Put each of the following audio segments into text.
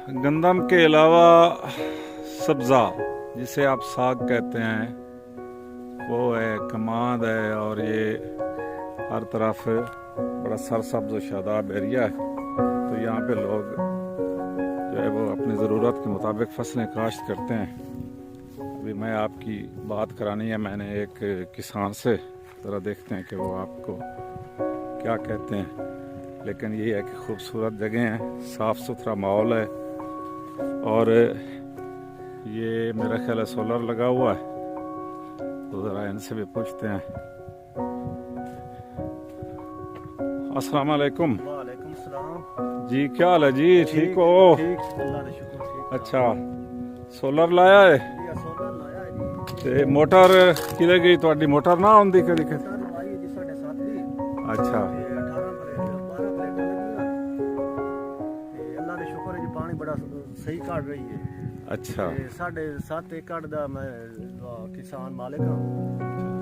गंदम के अलावा सब्ज़ा जिसे आप साग कहते हैं वो है, कमाद है, और ये हर तरफ बड़ा सरसब्ज और शादाब एरिया है। तो यहाँ पे लोग जो है वो अपनी ज़रूरत के मुताबिक फसलें काश्त करते हैं। अभी मैं आपकी बात करानी है मैंने एक किसान से, ज़रा देखते हैं कि वो आपको क्या कहते हैं। लेकिन ये है कि खूबसूरत जगह है, साफ़ सुथरा माहौल है, और ये मेरा ख्याल है सोलर लगा हुआ है। तो ज़रा इनसे भी पूछते हैं। अस्सलाम वालेकुम। वालेकुम सलाम जी, क्या हाल है जी? ठीक हो? ठीक, अल्लाह का शुक्र, ठीक। अच्छा, सोलर लाया है ये सोलर लाया है जी। ते मोटर किधर गई? ਤੁਹਾਡੀ ਮੋਟਰ ਨਾ ਆਉਂਦੀ ਕਦੀ ਕਦੀ? सर आई है जी 7.5 ਦੀ। ਅੱਛਾ, ਤੇ 18 ਪਲੇਟ 12 ਪਲੇਟਾਂ ਲੱਗੀਆਂ ਤੇ ਅੱਲਾਹ ਦਾ ਸ਼ੁਕਰ ਹੈ ਜੀ, ਪਾਣੀ ਬੜਾ ਸਹੀ ਕੱਢ ਰਹੀ ਹੈ। ਅੱਛਾ, ਤੇ 7.5 ਏਕੜ ਦਾ ਮੈਂ ਕਿਸਾਨ ਮਾਲਕ ਹਾਂ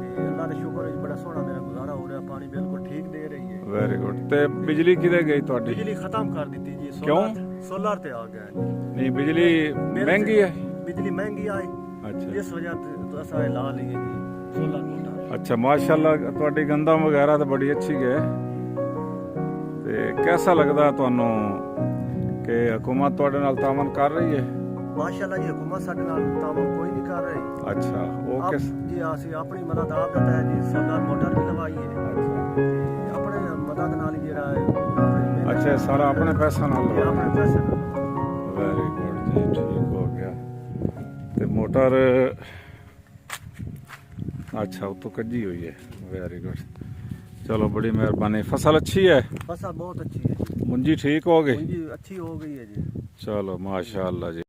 ਤੇ ਅੱਲਾਹ ਦਾ ਸ਼ੁਕਰ ਹੈ ਜੀ, ਬੜਾ ਸੋਹਣਾ ਮੇਰਾ ਗੁਜ਼ਾਰਾ ਹੋ ਰਿਹਾ, ਪਾਣੀ ਬਿਲਕੁਲ ਠੀਕ ਦੇ ਰਹੀ ਹੈ। Very good. ਤੇ ਬਿਜਲੀ ਕਿਧਰ ਗਈ ਤੁਹਾਡੀ? ਬਿਜਲੀ ਖਤਮ ਕਰ ਦਿੱਤੀ ਜੀ। ਕਿਉਂ? सोलर ਤੇ ਆ ਗਿਆ ਜੀ। ਨਹੀਂ, ਬਿਜਲੀ ਮਹਿੰਗੀ ਹੈ। ਬਿਜਲੀ ਮਹਿੰਗੀ ਆਈ, ਅੱਛਾ ਇਸ ਵਜ੍ਹਾ ਤੋਂ ਅਸਾਂ ਲਾ ਲਈਏ ਜੀ ਸੋਲਰ ਮੋਟਰ। ਅੱਛਾ, ਮਾਸ਼ਾਅੱਲਾ ਤੁਹਾਡੀ ਗੰਦਮ ਵਗੈਰਾ ਤਾਂ ਬੜੀ ਅੱਛੀ ਹੈ। ਤੇ ਕਿਹਦਾ ਲੱਗਦਾ ਤੁਹਾਨੂੰ ਕਿ ਹਕੂਮਤ ਤੁਹਾਡੇ ਨਾਲ ਤਾਮਨ ਕਰ ਰਹੀ ਹੈ? ਮਾਸ਼ਾਅੱਲਾ ਜੀ, ਹੁਕੂਮਤ ਸਾਡੇ ਨਾਲ ਤਾਮਨ ਕੋਈ ਨਹੀਂ ਕਰ ਰਹੀ। ਅੱਛਾ, ਉਹ ਕਿਸ? ਜੀ ਅਸੀਂ ਆਪਣੀ ਮਦਦ ਆਪ ਦਾ ਹੈ ਜੀ, ਸੋਲਰ ਮੋਟਰ ਵੀ ਲਵਾਈ ਹੈ ਤੇ ਆਪਣੇ ਮਦਦ ਨਾਲ ਹੀ ਜਿਹੜਾ ਹੈ ਅੱਛਾ, ਸਾਰਾ ਆਪਣੇ ਪੈਸਾ ਨਾਲ ਆਪਣੇ ਲਵਾ? ਪੈਸੇ ਨਾਲ। ਵੈਰੀ ਗੁੱਡ ਜੀ, ਠੀਕ ਹੋ ਗਿਆ। ਤੇ ਮੋਟਰ अच्छा वो तो कजी हुई है। वेरी गुड, चलो बड़ी मेहरबानी। फसल अच्छी है? फसल बहुत अच्छी है जी, मुंजी ठीक हो गई? पूंजी अच्छी हो गई है जी। चलो माशाअल्लाह जी।